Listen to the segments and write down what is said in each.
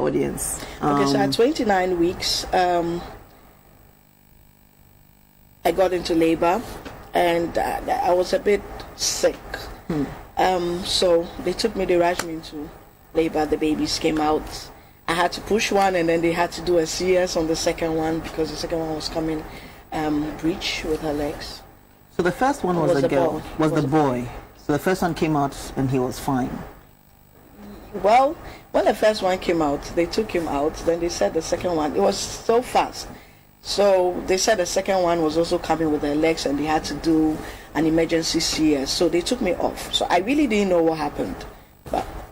audience. Okay, so at 29 weeks, I got into labor, and I was a bit sick. So they took me, they rushed me into labor. The babies came out. I had to push one, and then they had to do a CS on the second one because the second one was coming breech with her legs. So the first one was a girl, was the boy. So the first one came out and he was fine. Well, when the first one came out, they took him out. Then they said the second one, it was so fast. So they said the second one was also coming with their legs, and they had to do an emergency CS. So they took me off. So I really didn't know what happened.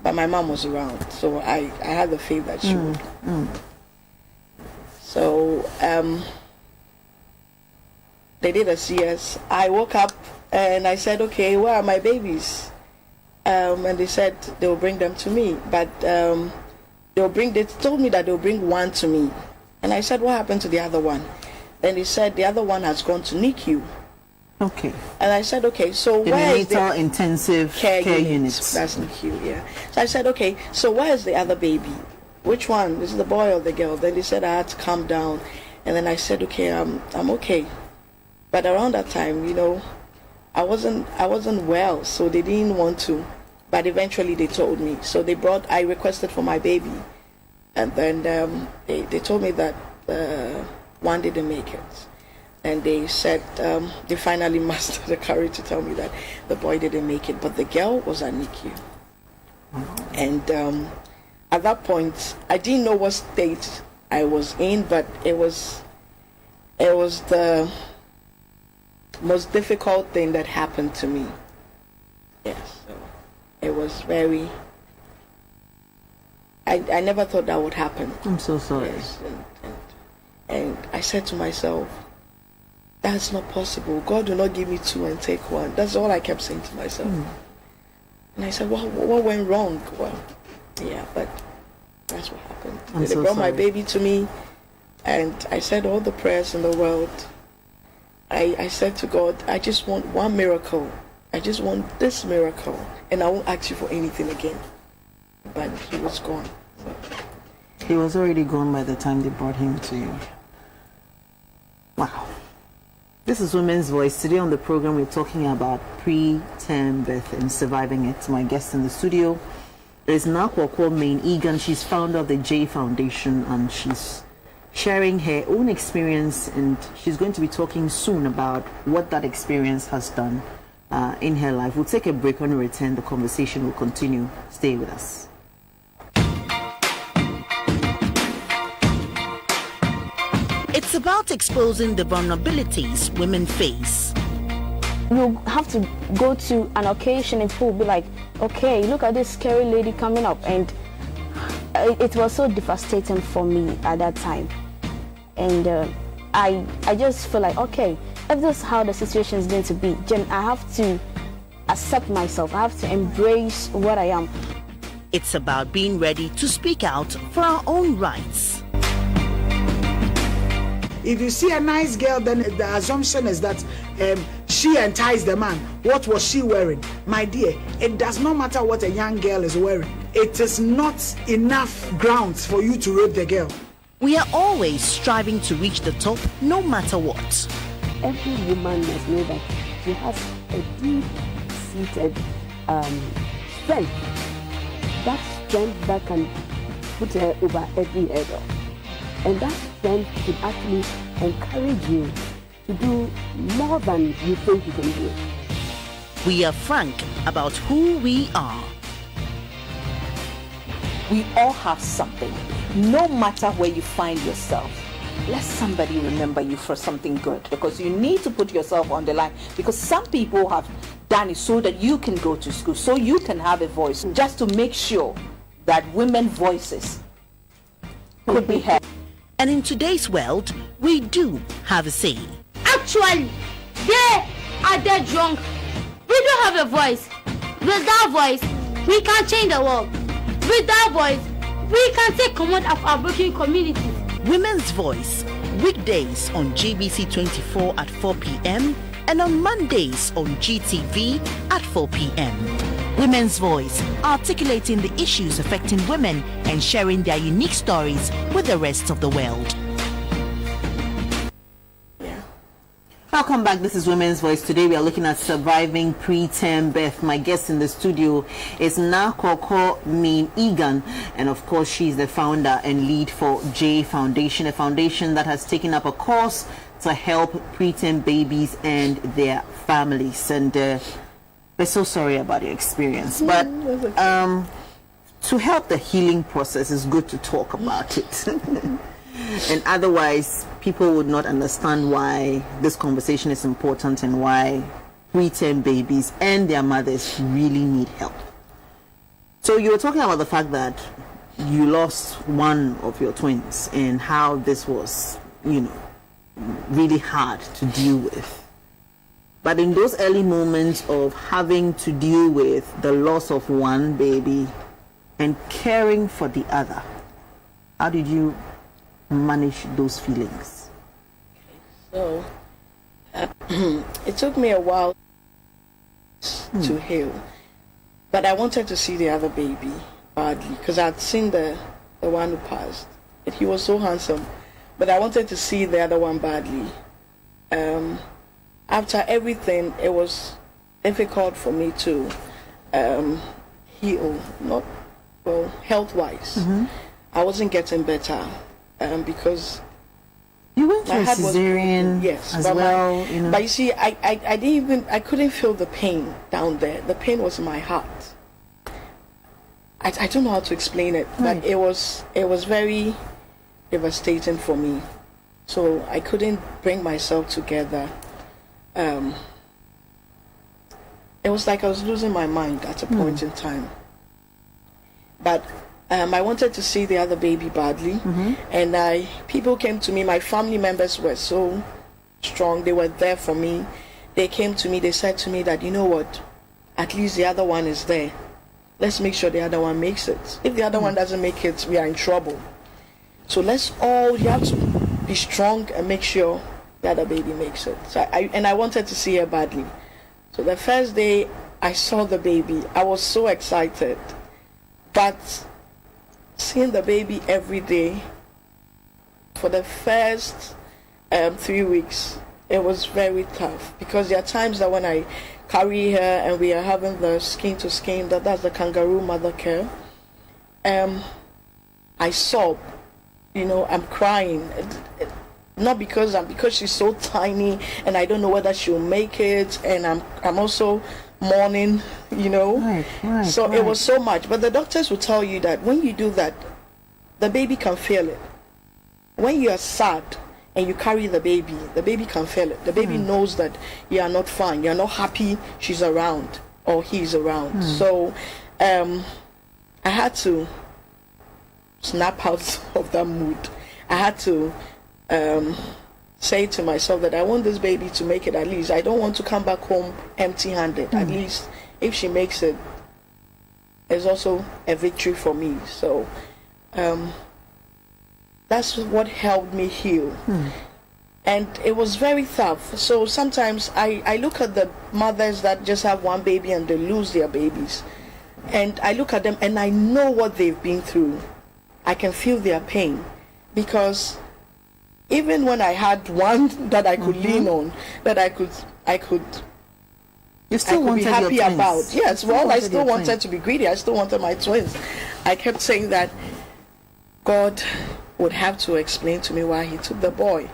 But my mom was around. So I had the faith that she would. So they did a CS. I woke up and I said, okay, where are my babies? And they said they will bring them to me. But they told me that they'll bring one to me. And I said, what happened to the other one? Then they said the other one has gone to NICU. Okay. And I said, okay, so where is the intensive care units? That's NICU, yeah. So I said, okay, so where is the other baby? Which one? Is it the boy or the girl? Then they said I had to calm down. And then I said, okay, I'm okay. But around that time, I wasn't well, so they didn't want to. But eventually they told me. So I requested for my baby. And then they told me that one didn't make it. And they said they finally mustered the courage to tell me that the boy didn't make it, but the girl was at NICU. And at that point, I didn't know what state I was in, but it was the most difficult thing that happened to me. Yes, so it was very. I never thought that would happen. I'm so sorry. Yes, and I said to myself, that's not possible. God will not give me two and take one. That's all I kept saying to myself. And I said, what went wrong? Well, yeah, but that's what happened. They brought my baby to me, and I said all the prayers in the world. I said to God, I just want one miracle. I just want this miracle, and I won't ask you for anything again. But he was gone. So. He was already gone by the time they brought him to you. Wow. This is Women's Voice. Today on the program, we're talking about preterm birth and surviving it. My guest in the studio is Kuorkor Mayne-Eghan. She's founder of the J Foundation, and she's sharing her own experience, and she's going to be talking soon about what that experience has done in her life. We'll take a break. When we return, the conversation will continue. Stay with us. It's about exposing the vulnerabilities women face. You have to go to an occasion and people will be like, okay, look at this scary lady coming up. And it was so devastating for me at that time. And I just feel like, okay, if this is how the situation is going to be, then I have to accept myself. I have to embrace what I am. It's about being ready to speak out for our own rights. If you see a nice girl, then the assumption is that she enticed the man. What was she wearing? My dear, it does not matter what a young girl is wearing. It is not enough grounds for you to rape the girl. We are always striving to reach the top, no matter what. Every woman must know that she has a deep-seated strength. That strength that can put her over every hurdle. And that strength should actually encourage you to do more than you think you can do. We are frank about who we are. We all have something. No matter where you find yourself, let somebody remember you for something good, because you need to put yourself on the line, because some people have done it so that you can go to school, so you can have a voice, just to make sure that women's voices could be heard. And in today's world, we do have a say. Actually, they are dead drunk. We do have a voice. With that voice, we can change the world. With that voice, we can take command of our broken communities. Women's Voice, weekdays on GBC 24 at 4 p.m. and on Mondays on GTV at 4 p.m. Women's Voice, articulating the issues affecting women and sharing their unique stories with the rest of the world. Welcome back. This is Women's Voice. Today we are looking at surviving preterm birth. My guest in the studio is Kuorkor Mayne-Eghan, and of course she's the founder and lead for J Foundation, a foundation that has taken up a course to help preterm babies and their families. And we're so sorry about your experience, but to help the healing process, it's good to talk about it. And otherwise, people would not understand why this conversation is important and why preterm babies and their mothers really need help. So you were talking about the fact that you lost one of your twins and how this was, really hard to deal with. But in those early moments of having to deal with the loss of one baby and caring for the other, how did you manage those feelings? So it took me a while to heal, but I wanted to see the other baby badly because I'd seen the one who passed, and he was so handsome, but I wanted to see the other one badly. After everything, it was difficult for me to heal, not health-wise. I wasn't getting better. Because you went through my a heart was cesarean yes, as but well. But you see, I couldn't feel the pain down there. The pain was in my heart. I don't know how to explain it, but it was very devastating for me. So I couldn't bring myself together. It was like I was losing my mind at a point in time. But I wanted to see the other baby badly, and people came to me. My family members were so strong. They were there for me. They came to me. They said to me that, you know what, at least the other one is there. Let's make sure the other one makes it. If the other one doesn't make it, we are in trouble. So you have to be strong and make sure the other baby makes it. So I wanted to see her badly. So the first day I saw the baby, I was so excited. But seeing the baby every day for the first 3 weeks, it was very tough, because there are times that when I carry her and we are having the skin to skin, that's the kangaroo mother care, I sob, I'm crying, not because she's so tiny and I don't know whether she'll make it, and I'm also mourning, so it was so much. But the doctors will tell you that when you do that, the baby can feel it. When you are sad and you carry the baby can feel it. The baby knows that you are not fine, you're not happy she's around or he's around. So I had to snap out of that mood. I had to say to myself that I want this baby to make it at least. I don't want to come back home empty-handed. At least if she makes it, it's also a victory for me. So that's what helped me heal. And it was very tough. So sometimes I look at the mothers that just have one baby and they lose their babies, and I look at them and I know what they've been through. I can feel their pain, because even when I had one that I could lean on, that I could you still be happy your twins. about. Yes, well, I still wanted to be greedy. I still wanted my twins. I kept saying that God would have to explain to me why he took the boy.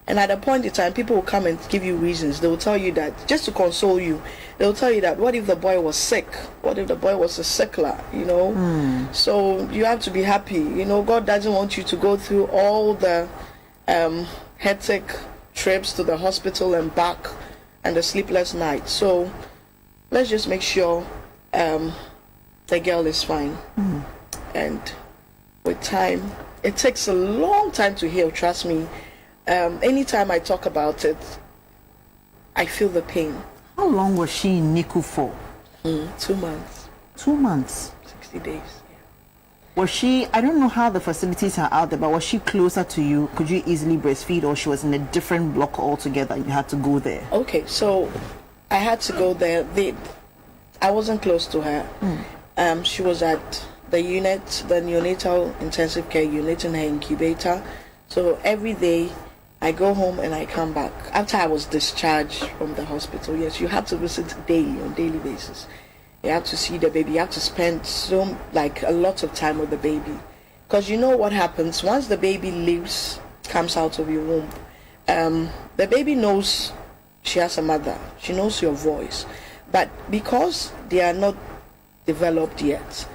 And at a point in time, people will come and give you reasons. They will tell you that, just to console you, they will tell you that, what if the boy was sick? What if the boy was a sickler? So you have to be happy. God doesn't want you to go through all the hectic trips to the hospital and back and the sleepless nights. So let's just make sure the girl is fine. And with time, it takes a long time to heal, trust me. Anytime I talk about it, I feel the pain. How long was she in NICU for? 2 months. 2 months? 60 days. Was she, I don't know how the facilities are out there, but was she closer to you? Could you easily breastfeed, or she was in a different block altogether? You had to go there? Okay, so I had to go there. I wasn't close to her. She was at the unit, the neonatal intensive care unit in her incubator. So every day I go home and I come back. After I was discharged from the hospital, yes, you have to visit daily, on daily basis. You have to see the baby. You have to spend a lot of time with the baby. Because you know what happens once the baby leaves, comes out of your womb. The baby knows she has a mother. She knows your voice. But because they are not developed yet,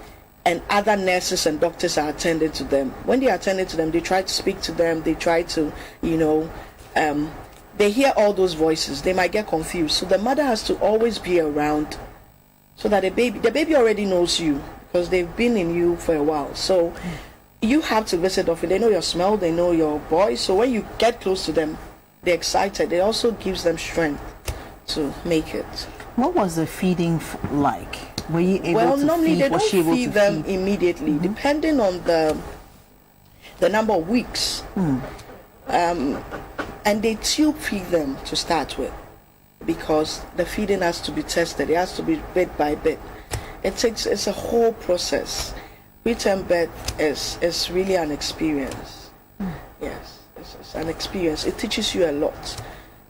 and other nurses and doctors are attending to them, when they are attending to them, they try to speak to them. They try to, they hear all those voices. They might get confused. So the mother has to always be around so that the baby already knows you because they've been in you for a while. So you have to visit often. They know your smell, they know your voice. So when you get close to them, they're excited. It also gives them strength to make it. What was the feeding like? Were you able to normally feed? they don't Was she able feed to them feed? immediately, depending on the number of weeks. And they tube feed them to start with, because the feeding has to be tested. It has to be bit by bit. It's a whole process. Preterm birth is really an experience. Yes, it's an experience. It teaches you a lot.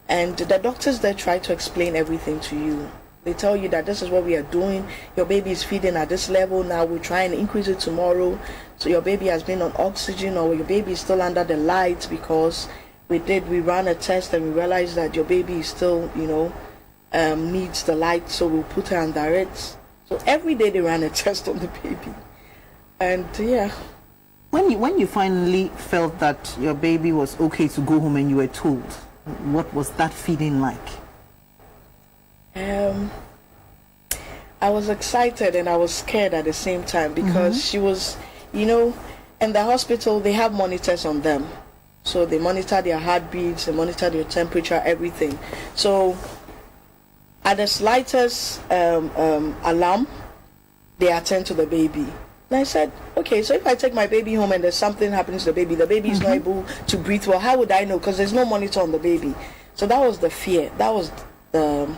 And the doctors there try to explain everything to you. They tell you that this is what we are doing. Your baby is feeding at this level. Now we're trying to increase it tomorrow. So your baby has been on oxygen, or your baby is still under the lights, because we ran a test and we realized that your baby is still, needs the light. So we'll put her under it. So every day they ran a test on the baby. And yeah. When you finally felt that your baby was okay to go home and you were told, what was that feeling like? I was excited and I was scared at the same time, because she was, in the hospital they have monitors on them. So they monitor their heartbeats, they monitor their temperature, everything. So at the slightest alarm, they attend to the baby. And I said, okay, so if I take my baby home and there's something happening to the baby is not able to breathe well, how would I know? Because there's no monitor on the baby. So that was the fear. That was the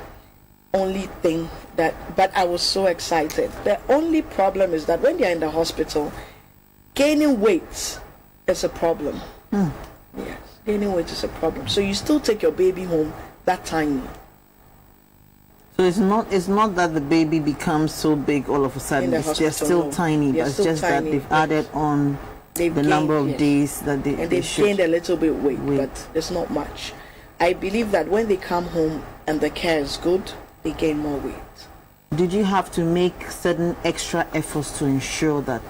only thing but I was so excited. The only problem is that when they're in the hospital, gaining weight is a problem. Yes, gaining weight is a problem. So you still take your baby home that tiny. So it's not that the baby becomes so big all of a sudden. They're still tiny, but it's just that they've added on the number of days that they and they've gained a little bit weight, but it's not much. I believe that when they come home and the care is good, they gain more weight. Did you have to make certain extra efforts to ensure that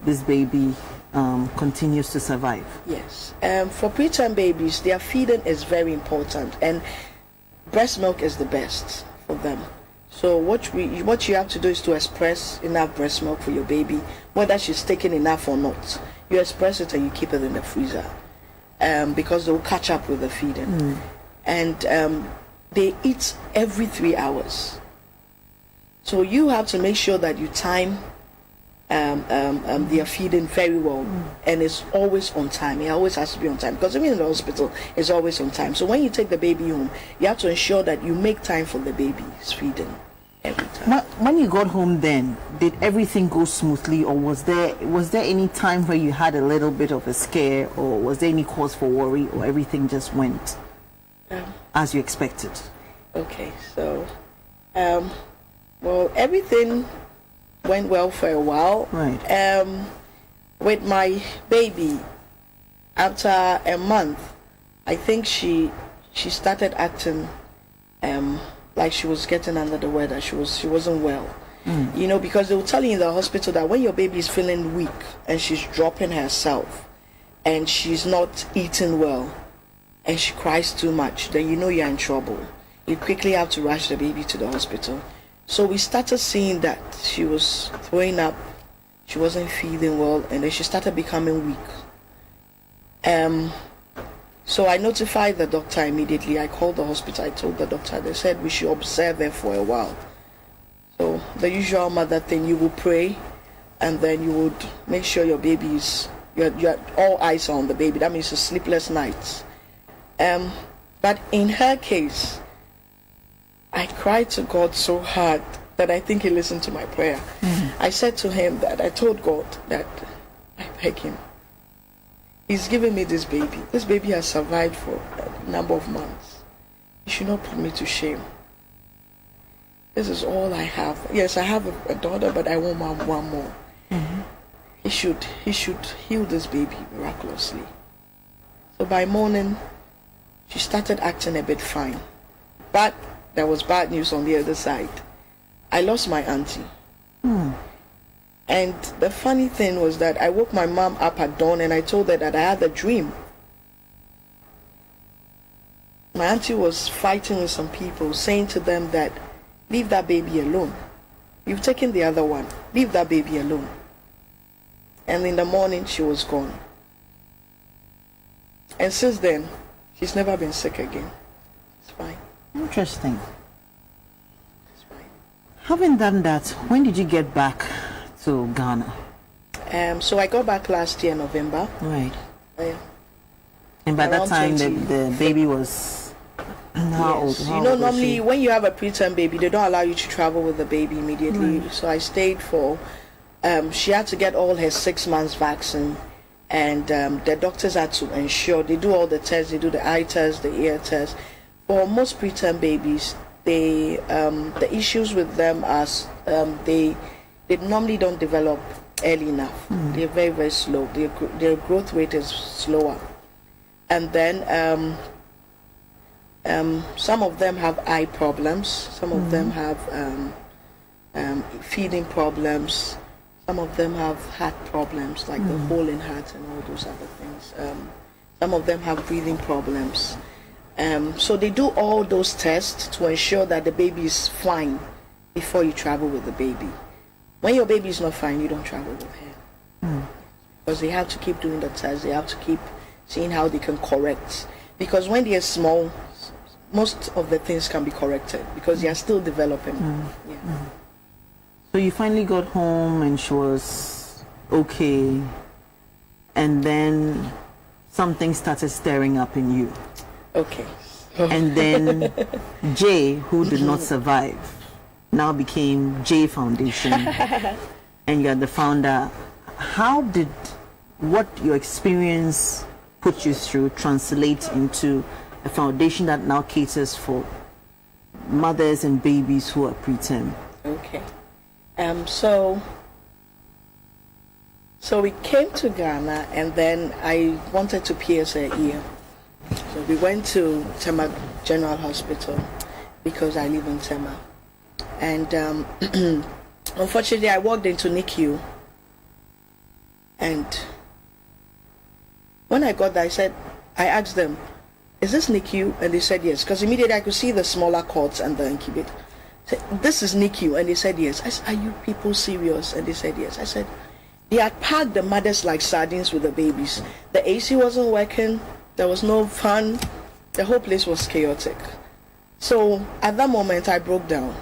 this baby continues to survive? Yes. For preterm babies, their feeding is very important, and breast milk is the best for them. So what you have to do is to express enough breast milk for your baby, whether she's taking enough or not. You express it and you keep it in the freezer, because they'll catch up with the feeding. And they eat every 3 hours. So you have to make sure that you time their feeding very well, and it's always on time. It always has to be on time, because even in the hospital, it's always on time. So when you take the baby home, you have to ensure that you make time for the baby's feeding every time. When you got home, then did everything go smoothly, or was there any time where you had a little bit of a scare, or was there any cause for worry, or everything just went as you expected? Okay, so well, everything went well for a while. Right. With my baby, after a month, I think she started acting like she was getting under the weather. She wasn't well. Because they will tell you in the hospital that when your baby is feeling weak and she's dropping herself and she's not eating well and she cries too much, then you know you're in trouble. You quickly have to rush the baby to the hospital. So we started seeing that she was throwing up, she wasn't feeding well, and then she started becoming weak. So I notified the doctor immediately. I called the hospital. I told the doctor. They said we should observe her for a while. So the usual mother thing, you will pray, and then you would make sure your baby is, you're all eyes on the baby. That means a sleepless nights. But in her case, I cried to God so hard that I think he listened to my prayer. I said to him that I told God that I beg him. He's given me this baby. This baby has survived for a number of months. He should not put me to shame. This is all I have. Yes, I have a daughter, but I want one more. He should heal this baby miraculously. So by morning, she started acting a bit fine. But there was bad news on the other side. I lost my auntie. And the funny thing was that I woke my mom up at dawn and I told her that I had a dream. My auntie was fighting with some people, saying to them that, leave that baby alone. You've taken the other one. Leave that baby alone. And in the morning, she was gone. And since then, she's never been sick again. It's fine. Interesting. It's fine. Having done that, when did you get back to Ghana? So I got back last year, November. Right. Yeah. And by that Around time, 20. the baby was how old? Yes. How You know, old was normally she? when you have a preterm baby, they don't allow you to travel with the baby immediately. So I stayed for, she had to get all her 6 months vaccine. And the doctors had to ensure, they do all the tests, they do the eye test, the ear test. For most preterm babies, they the issues with them are they normally don't develop early enough. They're very, very slow. Their growth rate is slower. And then some of them have eye problems. Some of them have feeding problems. Some of them have heart problems, like the hole in heart and all those other things. Some of them have breathing problems. So they do all those tests to ensure that the baby is fine before you travel with the baby. When your baby is not fine, you don't travel with her. Because they have to keep doing the tests. They have to keep seeing how they can correct. Because when they are small, most of the things can be corrected because they are still developing. So you finally got home and she was okay, and then something started stirring up in you. Okay. And then J, who did not survive, now became J Foundation, and you're the founder. How did what your experience put you through translate into a foundation that now caters for mothers and babies who are preterm? Okay. So we came to Ghana, and then I wanted to pierce her ear. So we went to Tema General Hospital because I live in Tema. And unfortunately, I walked into NICU. And when I got there, I asked them, is this NICU? And they said yes, because immediately I could see the smaller cords and the incubator. I said, this is NICU, and they said yes. I said, are you people serious? And they said yes. I said, they had packed the mothers like sardines with the babies. The AC wasn't working. There was no fun. The whole place was chaotic. So at that moment, I broke down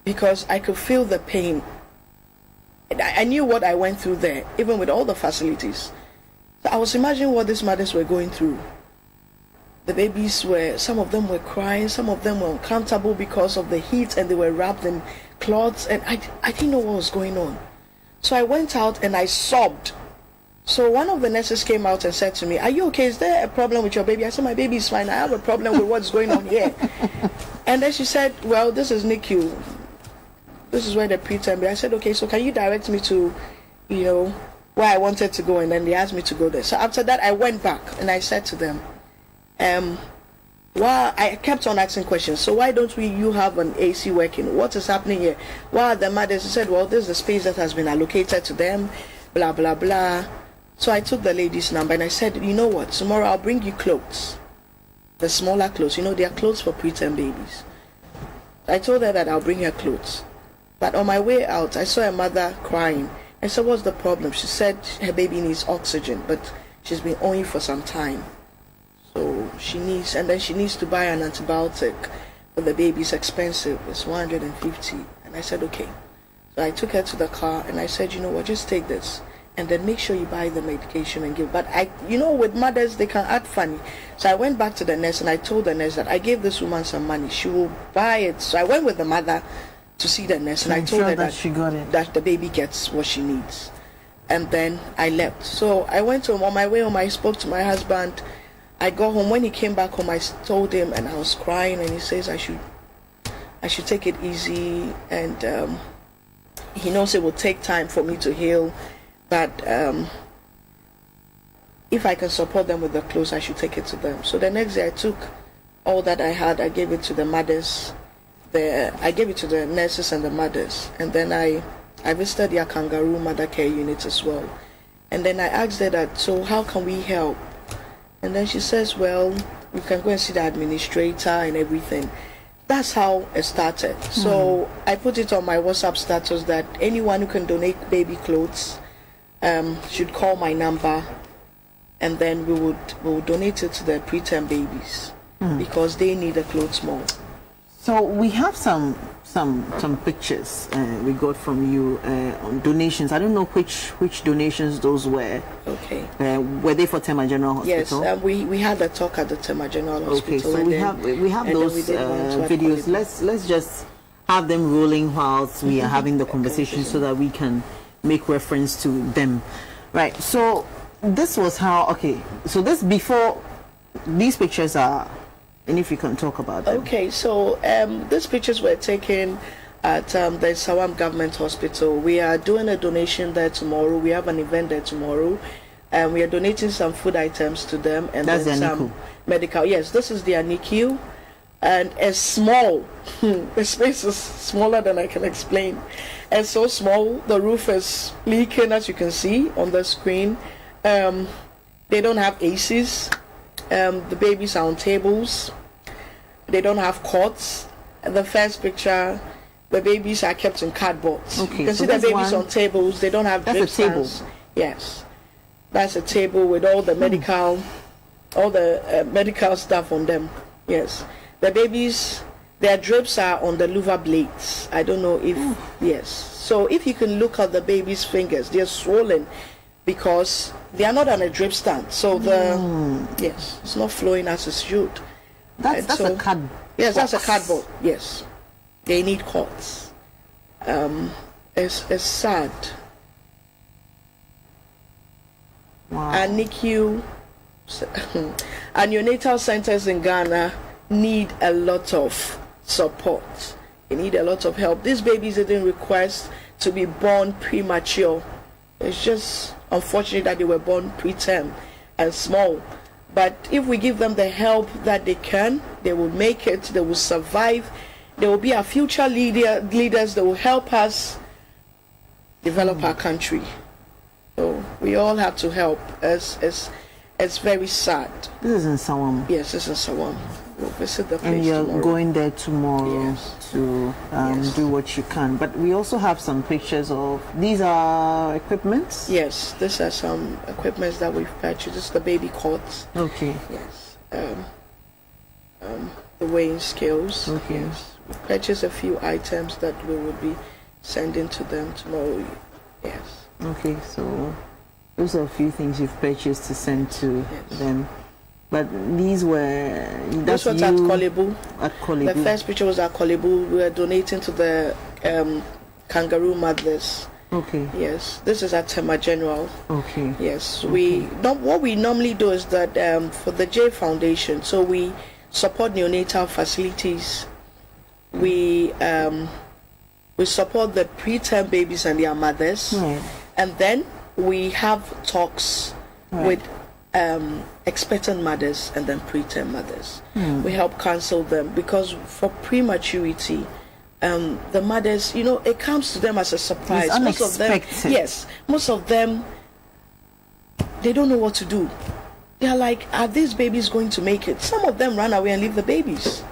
because I could feel the pain. I knew what I went through there, even with all the facilities. So I was imagining what these mothers were going through. The babies some of them were crying, some of them were uncomfortable because of the heat, and they were wrapped in cloths, and I didn't know what was going on. So I went out and I sobbed. So one of the nurses came out and said to me, are you okay? Is there a problem with your baby? I said, my baby is fine. I have a problem with what's going on here. And then she said, well, this is NICU. This is where the preterm. I said, okay, so can you direct me to, where I wanted to go? And then they asked me to go there. So after that, I went back and I said to them, well, I kept on asking questions. So why don't you have an AC working? What is happening here? Why are the mothers? She said, well, this is the space that has been allocated to them, blah, blah, blah. So I took the lady's number and I said, you know what? Tomorrow I'll bring you clothes. The smaller clothes. They are clothes for preterm babies. I told her that I'll bring her clothes. But on my way out, I saw a mother crying. I said, what's the problem? She said her baby needs oxygen, but she's been owing for some time. So she needs to buy an antibiotic for the baby. It's expensive. It's 150. And I said, okay. So I took her to the car and I said, you know what, just take this. And then make sure you buy the medication and give. But with mothers, they can act funny. So I went back to the nurse and I told the nurse that I gave this woman some money. She will buy it. So I went with the mother to see the nurse, and I I'm told sure her that she got it. that the baby gets what she needs. And then I left. So I went home. On my way home, I spoke to my husband. I got home. When he came back home, I told him, and I was crying, and he says I should take it easy, and he knows it will take time for me to heal, but if I can support them with the clothes, I should take it to them. So the next day I took all that I had, I gave it to the mothers, I gave it to the nurses and the mothers, and then I visited their kangaroo mother care unit as well. And then I asked her that, so how can we help? And then she says, well, we can go and see the administrator and everything. That's how it started. So I put it on my WhatsApp status that anyone who can donate baby clothes should call my number, and then we will donate it to the preterm babies because they need the clothes more. So we have some pictures we got from you on donations. I don't know which donations those were. Okay. Were they for Tema General Hospital? Yes, we had a talk at the Tema General Hospital. Okay, so we have those videos. Let's just have them rolling whilst we are having the conversation, so that we can make reference to them. Right. So this was how. Okay. So this before these pictures are. And if you can talk about them. Okay, so these pictures were taken at the Sawam Government Hospital. We are doing a donation there tomorrow. We have an event there tomorrow, and we are donating some food items to them, and that's then some NICU. Medical. Yes, this is their NICU, and it's small. The space is smaller than I can explain. It's so small. The roof is leaking, as you can see on the screen. They don't have ACs. The babies are on tables. They don't have cots. The first picture, the babies are kept in cardboards. Okay, you can so see the babies one, on tables. They don't have that's drip a table. stands. Yes, that's a table with all the medical, medical stuff on them. Yes, the babies, their drips are on the louver blades. I don't know if yes. So if you can look at the baby's fingers, they're swollen because they are not on a drip stand. So yes, it's not flowing as it should. That's so, a cardboard. Yes, that's a cardboard. Yes, they need cots. It's sad. Wow. And NICU and neonatal centers in Ghana need a lot of support. They need a lot of help. These babies didn't request to be born premature. It's just unfortunate that they were born preterm and small. But if we give them the help that they can, they will make it, they will survive, they will be our future leaders, they will help us develop our country. So we all have to help. It's very sad. This is in Sawam. Yes, this is Sawam. We'll visit the place And you're tomorrow. going there tomorrow Yes. to Yes. do what you can. But we also have some pictures of, these are equipments? Yes, these are some equipments that we've purchased. This is the baby cots. Okay. Yes. The weighing scales. Okay. Yes. We purchased a few items that we will be sending to them tomorrow. Yes. Okay, so those are a few things you've purchased to send to Yes. them. But these were... This was at Kolebu. At Kolebu. The first picture was at Kolebu. We were donating to the kangaroo mothers. Okay. Yes. This is at Tema General. Okay. Yes. What we normally do is that for the J Foundation, so we support neonatal facilities. We support the preterm babies and their mothers. Right. And then we have talks with expectant mothers and then preterm mothers. We help counsel them because for prematurity, the mothers, it comes to them as a surprise. It's Most of them, unexpected. yes, most of them, they don't know what to do. They're like, are these babies going to make it? Some of them run away and leave the babies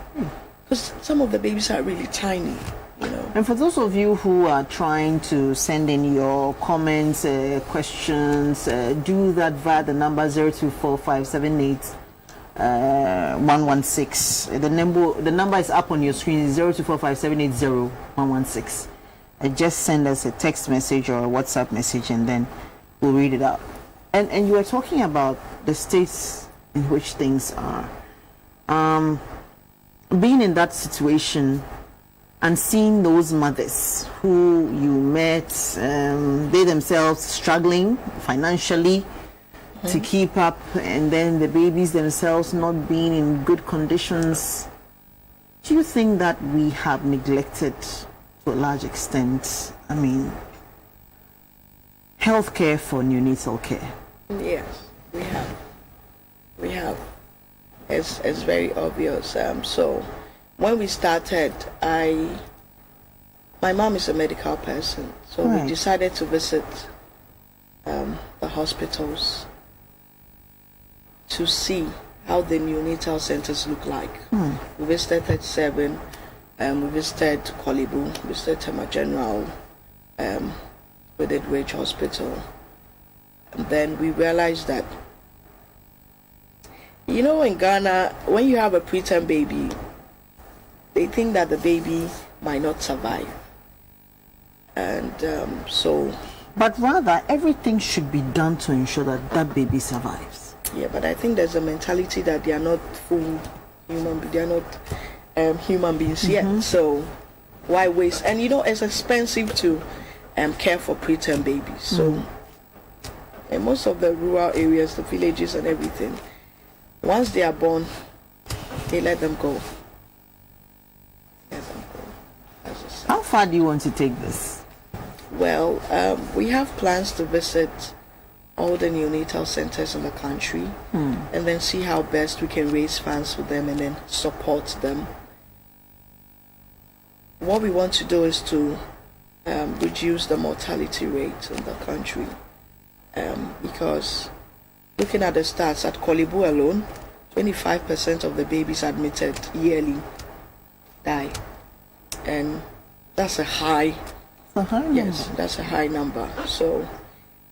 because some of the babies are really tiny. And for those of you who are trying to send in your comments, questions, do that via the number 0245781116. The number is up on your screen, 0245780116. Just send us a text message or a WhatsApp message, and then we'll read it out. And you were talking about the states in which things are. Being in that situation, and seeing those mothers who you met, they themselves struggling financially to keep up, and then the babies themselves not being in good conditions, do you think that we have neglected to a large extent, healthcare for neonatal care? Yes, we have. We have. It's very obvious. So when we started, my mom is a medical person, so Right. we decided to visit the hospitals to see how the neonatal centers look like. We visited 37, we visited Kolibu, we visited Tema General, we did Wage Hospital. And then we realized that, in Ghana, when you have a preterm baby, they think that the baby might not survive. And But rather, everything should be done to ensure that that baby survives. yeah, but I think there's a mentality that they are not full they are not human beings yet. So why waste? And it's expensive to care for preterm babies. So in most of the rural areas, the villages and everything, once they are born, they let them go. Let them go. That's just- How far do you want to take this? Well, we have plans to visit all the neonatal centers in the country and then see how best we can raise funds for them and then support them. What we want to do is to reduce the mortality rate in the country, because looking at the stats at Kolibu alone, 25% of the babies admitted yearly die, and that's a high. Yes, that's a high number. So,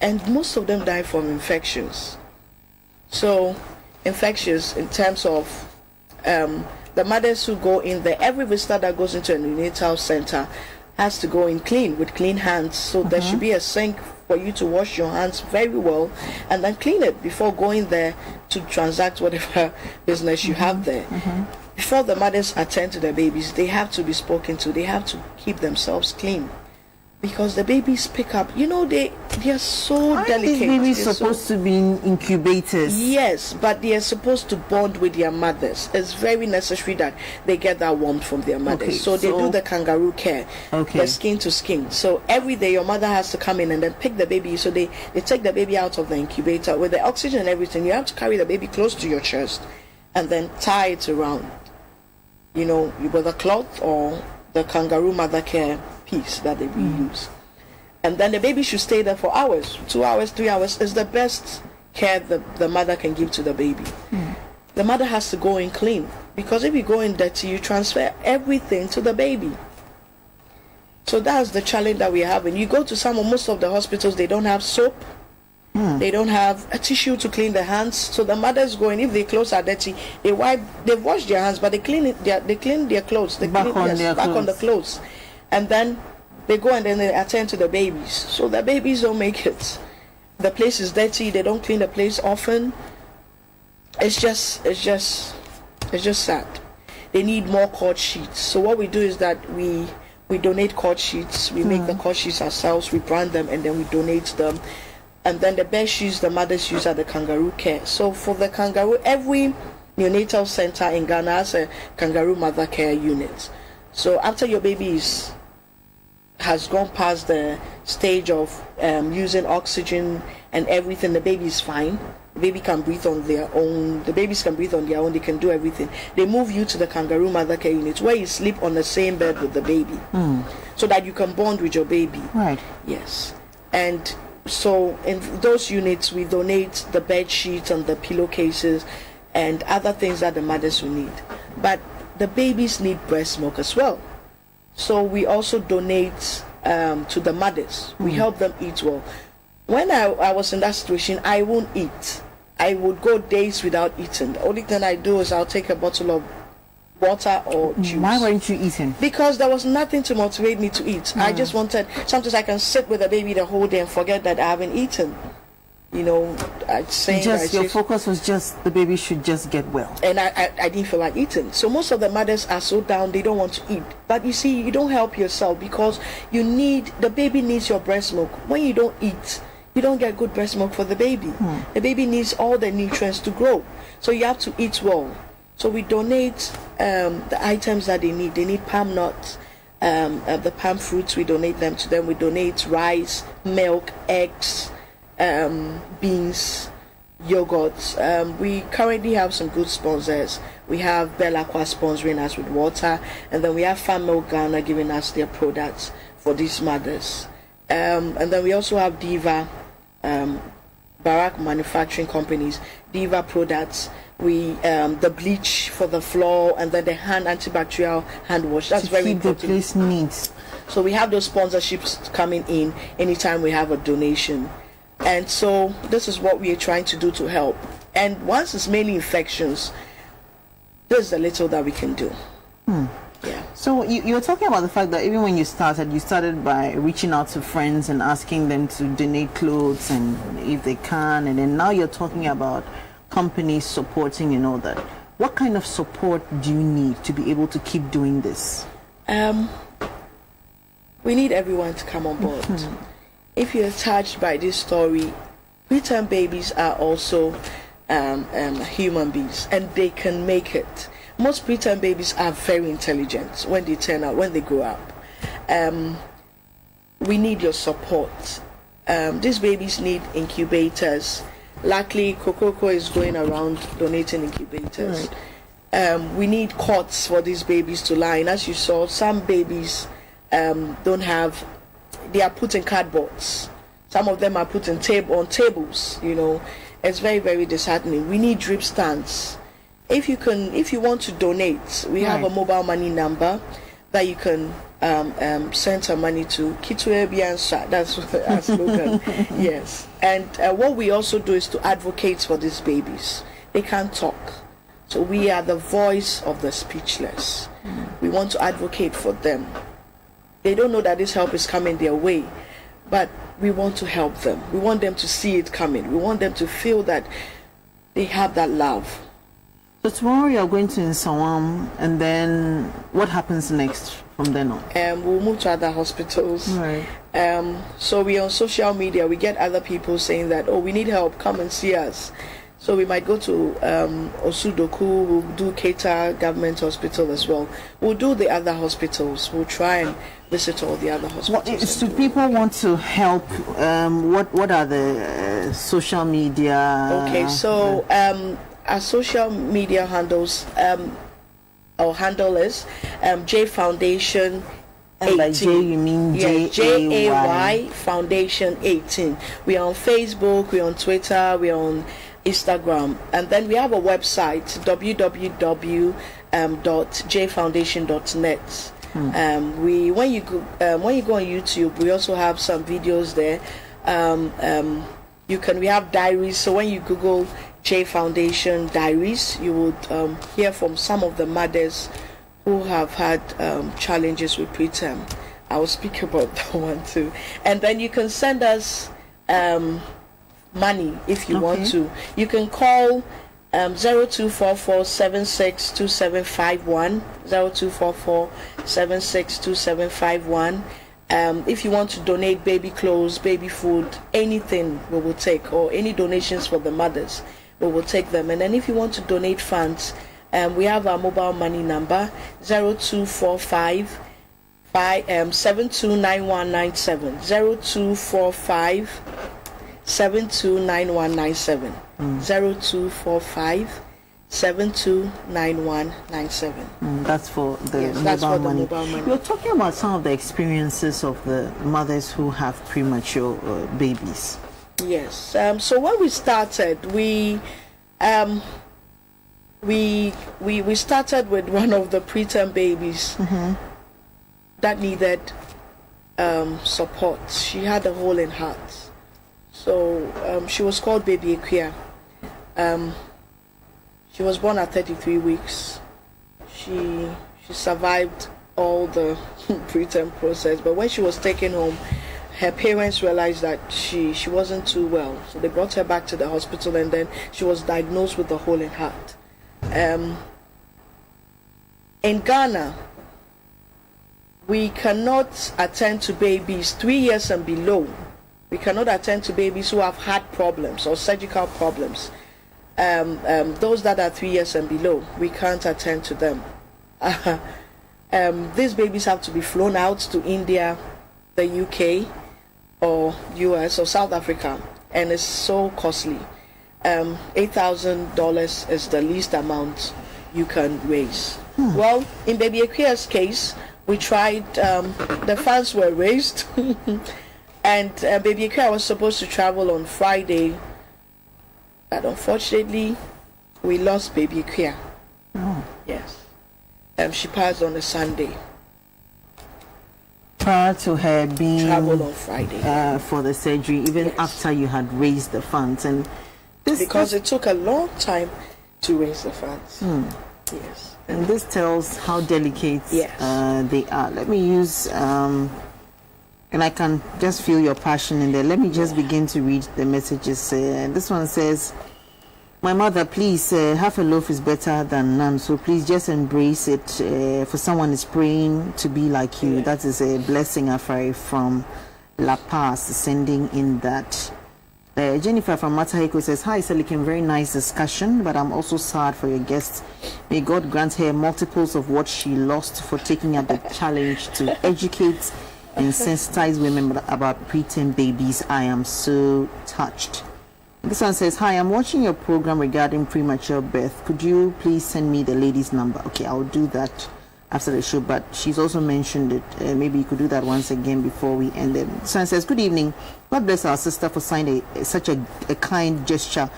and most of them die from infections. So, infections in terms of the mothers who go in there, every visitor that goes into a neonatal center has to go in clean with clean hands. So there should be a sink for you to wash your hands very well and then clean it before going there to transact whatever business you have there. Before the mothers attend to the babies, they have to be spoken to. They have to keep themselves clean. Because the babies pick up, they are so delicate. These babies They're supposed to be in incubators. Yes, but they are supposed to bond with their mothers. It's very necessary that they get that warmth from their mothers. Okay, so they do the kangaroo care, the skin to skin. So every day your mother has to come in and then pick the baby. So they take the baby out of the incubator with the oxygen and everything. You have to carry the baby close to your chest and then tie it around, with a cloth or the kangaroo mother care piece that they reuse. And then the baby should stay there for hours, 2 hours, 3 hours. Is the best care the mother can give to the baby. The mother has to go in clean, because if you go in dirty, you transfer everything to the baby. So that's the challenge that we have. And you go to most of the hospitals, they don't have soap. They don't have a tissue to clean their hands. So the mothers go in, if their clothes are dirty, they wash their hands, but they clean their clothes. They back on the clothes. And then they go and then they attend to the babies. So the babies don't make it. The place is dirty. They don't clean the place often. It's just sad. They need more cord sheets. So what we do is that we donate cord sheets. We make the cord sheets ourselves. We brand them and then we donate them. And then the bed sheets the mothers use at the kangaroo care. So for the kangaroo, every neonatal center in Ghana has a kangaroo mother care unit. So after your baby has gone past the stage of using oxygen and everything, the baby is fine. The baby can breathe on their own. The babies can breathe on their own. They can do everything. They move you to the kangaroo mother care unit where you sleep on the same bed with the baby, so that you can bond with your baby. Right. Yes. And so in those units, we donate the bed sheets and the pillowcases and other things that the mothers will need. But the babies need breast milk as well. So we also donate to the mothers. We help them eat well. When I was in that situation, I won't eat. I would go days without eating. The only thing I do is I'll take a bottle of water or juice. Why weren't you eating? Because there was nothing to motivate me to eat. I just wanted, sometimes I can sit with the baby the whole day and forget that I haven't eaten. saying just your focus was just the baby should just get well. And I didn't feel like eating. So most of the mothers are so down, they don't want to eat. But you see, you don't help yourself because the baby needs your breast milk. When you don't eat, you don't get good breast milk for the baby. The baby needs all the nutrients to grow. So you have to eat well. So we donate the items that they need. They need palm nuts, the palm fruits, we donate them to them. We donate rice, milk, eggs, beans, yogurts. We currently have some good sponsors. We have Bell Aqua sponsoring us with water, and then we have Farm Milk Ghana giving us their products for these mothers. And then we also have Diva, Barak manufacturing companies, Diva products. We the bleach for the floor, and then the antibacterial hand wash. That's very important. The place needs. So we have those sponsorships coming in anytime we have a donation. And so this is what we are trying to do to help. And once it's mainly infections, there's a little that we can do. Yeah. So you were talking about the fact that even when you started by reaching out to friends and asking them to donate clothes and if they can, and then now you're talking about companies supporting and all that. What kind of support do you need to be able to keep doing this? We need everyone to come on board. If you're touched by this story, preterm babies are also human beings, and they can make it. Most preterm babies are very intelligent when they grow up. We need your support. These babies need incubators. Luckily, Kuorkor is going around donating incubators. We need cots for these babies to lie in. As you saw, some babies don't have. They are put in cardboards. Some of them are put on tables. It's very, very disheartening. We need drip stands. If you want to donate, we have a mobile money number that you can send some money to. Kitwe Biansa. That's our slogan. Yes. And what we also do is to advocate for these babies. They can't talk, so we are the voice of the speechless. We want to advocate for them. They don't know that this help is coming their way, but we want to help them. We want them to see it coming. We want them to feel that they have that love. So tomorrow you are going to Nsawam, and then what happens next from then on? We'll move to other hospitals. Right. So we on social media, we get other people saying that, we need help, come and see us. So we might go to Osudoku, we'll do Keita Government Hospital as well. We'll do the other hospitals. We'll try and visit all the other hospitals. Do people want to help? What are the social media? Okay, so our social media handles, our handle is J Foundation 18. And by J you mean J-A-Y Foundation 18. We are on Facebook, we're on Twitter, we're on Instagram, and then we have a website, www.jfoundation.net. When you go on YouTube, we also have some videos there. We have diaries. So when you Google J Foundation Diaries, you would hear from some of the mothers who have had challenges with preterm. I will speak about that one too. And then you can send us money if you want to. You can call 0244-762751, 0244-762751. If you want to donate baby clothes, baby food, anything we will take, or any donations for the mothers, we will take them. And then if you want to donate funds, we have our mobile money number 0245 729197, 0245 729197, 0245 729197. That's for the mobile money. You're talking about some of the experiences of the mothers who have premature babies. Yes. So when we started, we started with one of the preterm babies that needed support. She had a hole in heart. So she was called Baby Akuya. She was born at 33 weeks. She survived all the preterm process, but when she was taken home, her parents realized that she wasn't too well, so they brought her back to the hospital, and then she was diagnosed with a hole in heart. In Ghana, we cannot attend to babies 3 years and below. We cannot attend to babies who have heart problems or surgical problems. Those that are 3 years and below, we can't attend to them. These babies have to be flown out to India, the UK, or US or South Africa, and it's so costly. $8,000 is the least amount you can raise. Well, in Baby Akua's case, we tried, the funds were raised, and Baby Akua was supposed to travel on Friday, but unfortunately, we lost Baby Akua. Oh. Yes. She passed on a Sunday. Prior to her being Traveled on Friday. for the surgery, even after you had raised the funds, and because it took a long time to raise the funds. Yes. And this tells how delicate Yes. they are. Let me use, and I can just feel your passion in there. Let me just begin to read the messages. This one says, "My mother, please, half a loaf is better than none. So please just embrace it. For someone is praying to be like you. That is a blessing, Afari, from La Paz, sending in that." Jennifer from Mataheko says, "Hi, Selikem, very nice discussion, but I'm also sad for your guests. May God grant her multiples of what she lost for taking up the challenge to educate and sensitize women about preterm babies. I am so touched." This one says, "Hi, I'm watching your program regarding premature birth. Could you please send me the lady's number?" Okay, I'll do that after the show, but she's also mentioned it. Maybe you could do that once again before we end it. This one says, "Good evening. God bless our sister for signing such a kind gesture.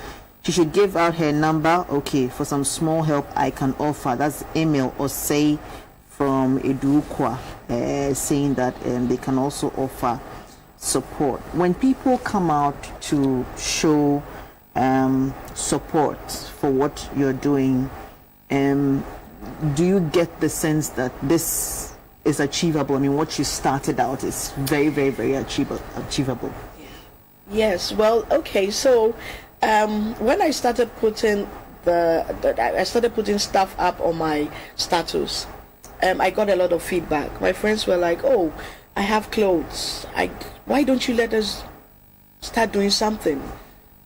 She should give out her number, okay, for some small help I can offer." That's email or say from Edukwa, saying that they can also offer support. When people come out to show support for what you're doing, do you get the sense that this is achievable? I mean, what you started out is very, very, very achievable. Yes. Well, okay. So when I started putting I started putting stuff up on my status, I got a lot of feedback. My friends were like, "Oh, I have clothes. Why don't you let us start doing something?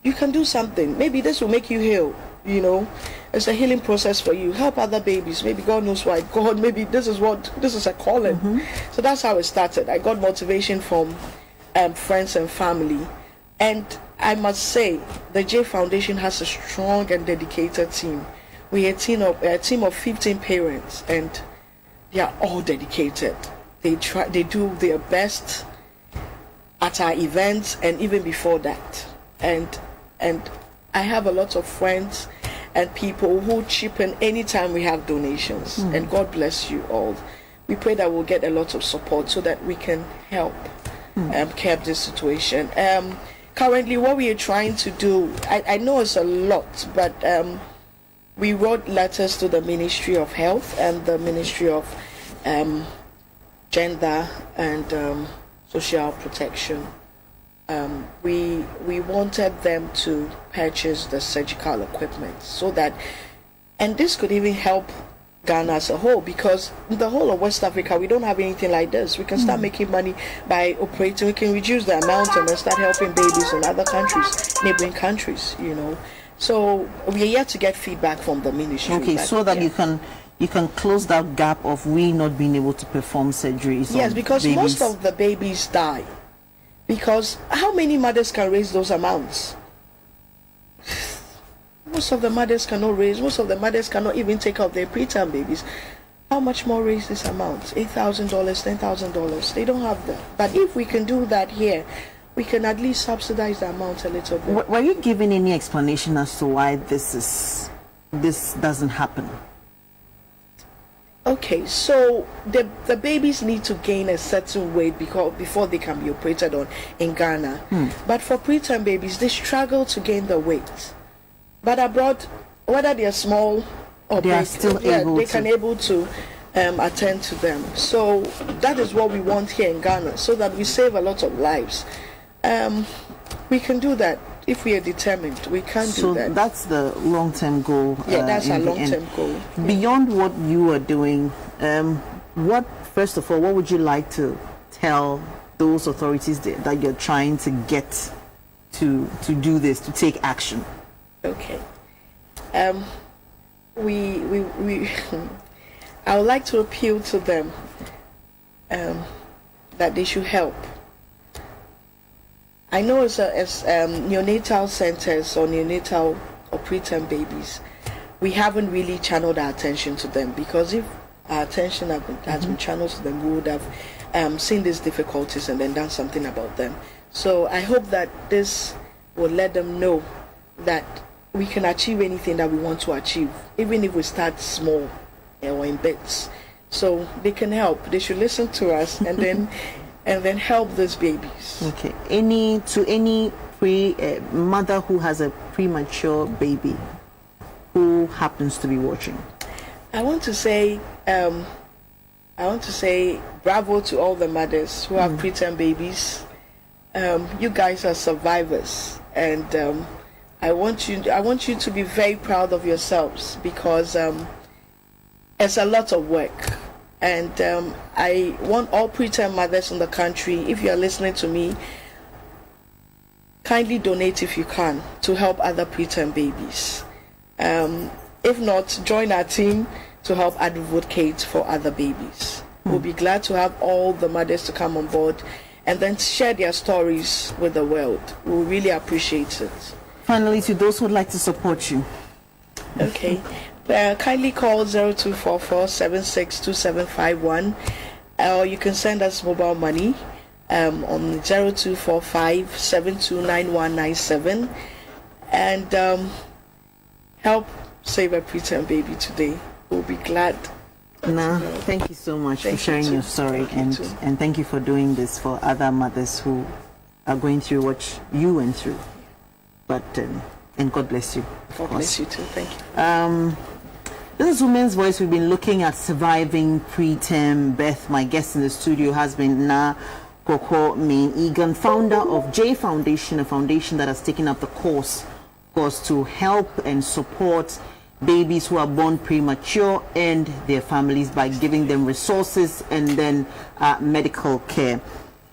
You can do something. Maybe this will make you heal. You know, it's a healing process for you. Help other babies. Maybe God knows why. God, maybe this is a calling." So that's how it started. I got motivation from friends and family, and I must say the J Foundation has a strong and dedicated team. We are a team of 15 parents, and they are all dedicated. They do their best at our events and even before that. And I have a lot of friends and people who chip in anytime we have donations. And God bless you all. We pray that we'll get a lot of support so that we can help curb this situation. Currently, what we are trying to do, I know it's a lot, but we wrote letters to the Ministry of Health and the Ministry of Gender and Social Protection. We wanted them to purchase the surgical equipment so that, and this could even help Ghana as a whole, because in the whole of West Africa we don't have anything like this. We can start making money by operating. We can reduce the amount and then start helping babies in other countries, neighboring countries, you know. So we are yet to get feedback from the ministry. Okay, so that you can close that gap of we not being able to perform surgeries. Yes, because babies. most of the babies die. Because how many mothers can raise those amounts? Most of the mothers cannot raise. Most of the mothers cannot even take out their preterm babies. How much more raise this amount? $8,000, $10,000. They don't have that. But if we can do that here, we can at least subsidize the amount a little bit. Were you given any explanation as to why this doesn't happen? Okay, so the babies need to gain a certain weight before they can be operated on in Ghana. But for preterm babies, they struggle to gain the weight. But abroad, whether they are small or they big, are still able they to. can able to attend to them. So that is what we want here in Ghana, so that we save a lot of lives. We can do that if we are determined. We can do So that. that's the long-term goal. That's our in the long-term end. goal. Beyond what you are doing, first of all, what would you like to tell those authorities that you're trying to get to do this, to take action? Okay. We I would like to appeal to them that they should help. I know as neonatal centers or neonatal or preterm babies, we haven't really channeled our attention to them, because if our attention has been channeled to them, we would have seen these difficulties and then done something about them. So I hope that this will let them know that we can achieve anything that we want to achieve, even if we start small or in bits. So they can help. They should listen to us and then help those babies. Okay. Any mother who has a premature baby who happens to be watching, I want to say bravo to all the mothers who have preterm babies. You guys are survivors, and I want you to be very proud of yourselves, because it's a lot of work. And I want all preterm mothers in the country, if you are listening to me, kindly donate if you can to help other preterm babies. If not, join our team to help advocate for other babies. We'll be glad to have all the mothers to come on board and then share their stories with the world. We'll really appreciate it. finally, to those who would like to support you? Okay. Kindly call 0244-762751, or you can send us mobile money on 0245-729197, and help save a preterm baby today. We'll be glad. Nah, thank you so much for sharing your story, and thank you for doing this for other mothers who are going through what you went through. But and God bless you. God bless you too. Thank you. This is Women's Voice. We've been looking at surviving preterm birth. My guest in the studio has been Kuorkor Mayne-Eghan, founder of J Foundation, a foundation that has taken up the course to help and support babies who are born premature and their families by giving them resources and then medical care.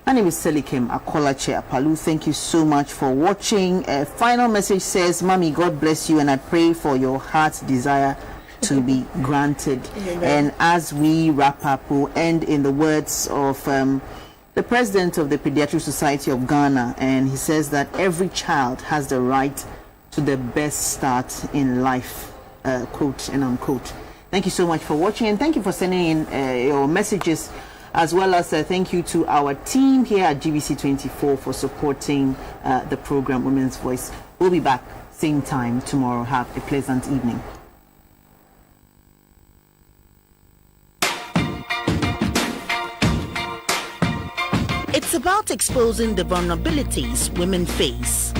My name is Selikem, Acolatse, Apaloo. Thank you so much for watching. A final message says, Mommy, God bless you, and I pray for your heart's desire to be granted. Amen. And as we wrap up, we'll end in the words of the president of the Pediatric Society of Ghana, and he says that every child has the right to the best start in life, quote and unquote. Thank you so much for watching, and thank you for sending in your messages, as well as thank you to our team here at GBC24 for supporting the program Women's Voice. We'll be back same time tomorrow. Have a pleasant evening. It's about exposing the vulnerabilities women face.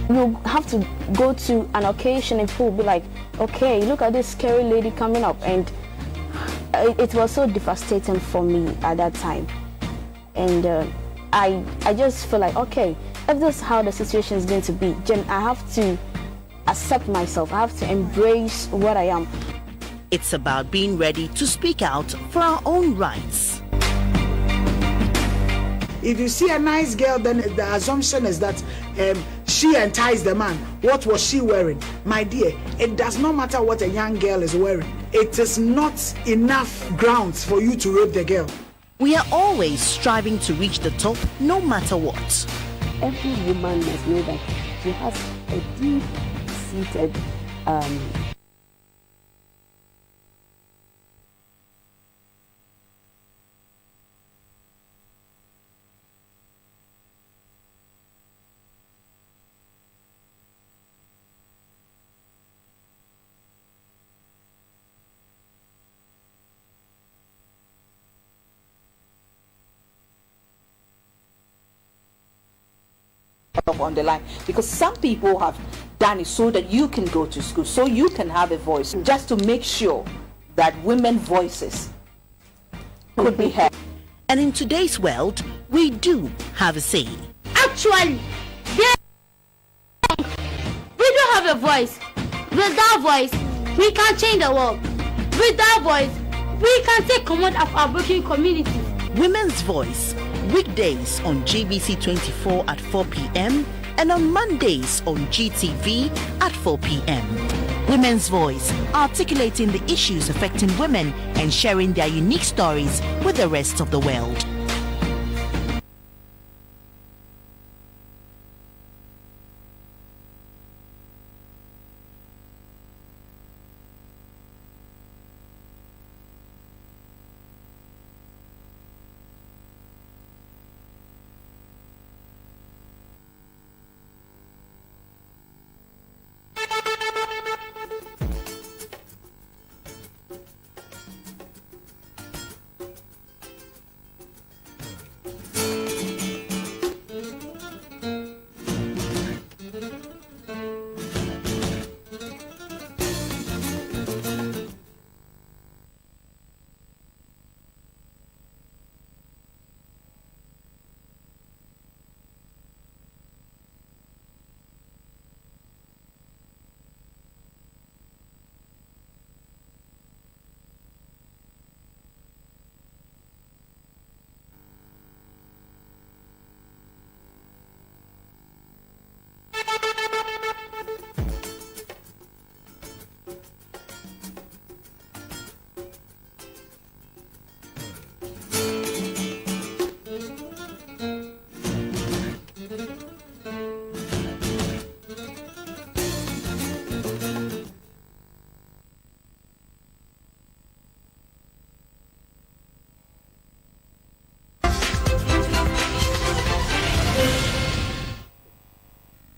You have to go to an occasion and people will be like, okay, look at this scary lady coming up, and it was so devastating for me at that time. And I just feel like, okay, if this is how the situation is going to be, then I have to accept myself. I have to embrace what I am. It's about being ready to speak out for our own rights. If you see a nice girl, then the assumption is that she enticed the man. What was she wearing? My dear, it does not matter what a young girl is wearing. It is not enough grounds for you to rape the girl. We are always striving to reach the top, no matter what. Every woman must know that she has a deep-seated on the line, because some people have done it so that you can go to school, so you can have a voice, just to make sure that women's voices could be heard. And in today's world, we do have a say. Actually, we do have a voice. With that voice, we can change the world. With that voice, we can take command of our broken community. Women's Voice, weekdays on GBC 24 at 4 p.m. and on Mondays on GTV at 4 p.m. Women's Voice, articulating the issues affecting women and sharing their unique stories with the rest of the world.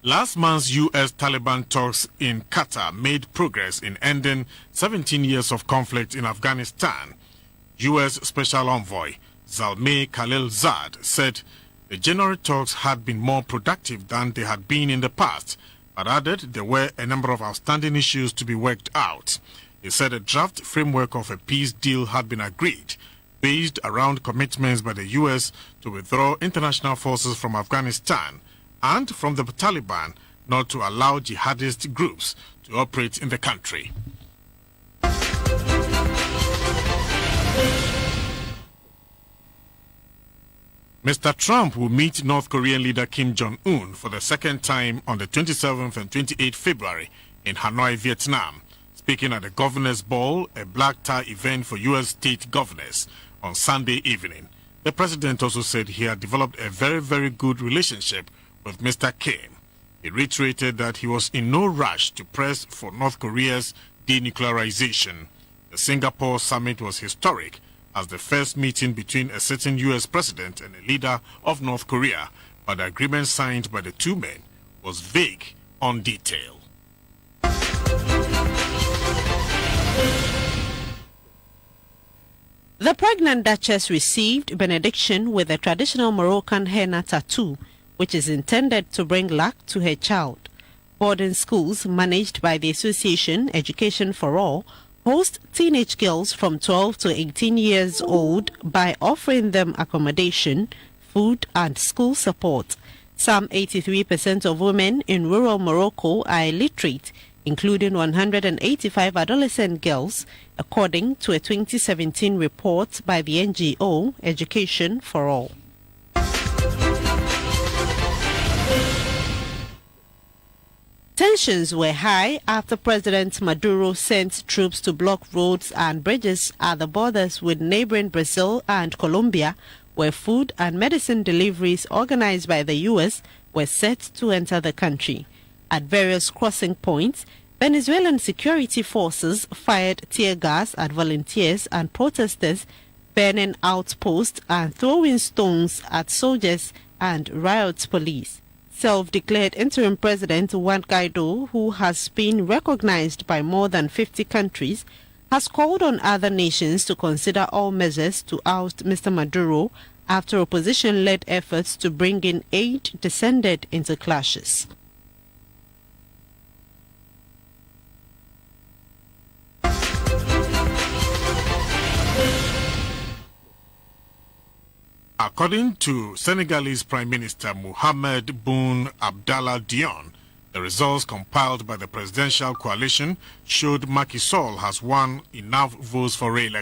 Last month's U.S.-Taliban talks in Qatar made progress in ending 17 years of conflict in Afghanistan. U.S. Special Envoy Zalmay Khalilzad said the January talks had been more productive than they had been in the past, but added there were a number of outstanding issues to be worked out. He said a draft framework of a peace deal had been agreed, based around commitments by the U.S. to withdraw international forces from Afghanistan and from the Taliban not to allow jihadist groups to operate in the country. Mr. Trump will meet North Korean leader Kim Jong-un for the second time on the 27th and 28th February in Hanoi, Vietnam, speaking at the Governor's Ball, a black tie event for U.S. state governors, on Sunday evening. The president also said he had developed a very, very good relationship with Mr. Kim. He reiterated that he was in no rush to press for North Korea's denuclearization. The Singapore summit was historic as the first meeting between a certain U.S. president and a leader of North Korea, but the agreement signed by the two men was vague on detail. The pregnant Duchess received benediction with a traditional Moroccan henna tattoo, which is intended to bring luck to her child. Boarding schools managed by the association Education for All host teenage girls from 12 to 18 years old by offering them accommodation, food and school support. Some 83% of women in rural Morocco are illiterate, including 185 adolescent girls, according to a 2017 report by the NGO Education for All. Tensions were high after President Maduro sent troops to block roads and bridges at the borders with neighboring Brazil and Colombia, where food and medicine deliveries organized by the U.S. were set to enter the country. At various crossing points, Venezuelan security forces fired tear gas at volunteers and protesters, burning outposts and throwing stones at soldiers and riot police. Self-declared interim president Juan Guaido, who has been recognized by more than 50 countries, has called on other nations to consider all measures to oust Mr. Maduro after opposition-led efforts to bring in aid descended into clashes. According to Senegalese Prime Minister Mohamed Boun Abdallah Dionne, the results compiled by the presidential coalition showed Macky Sall has won enough votes for re-election.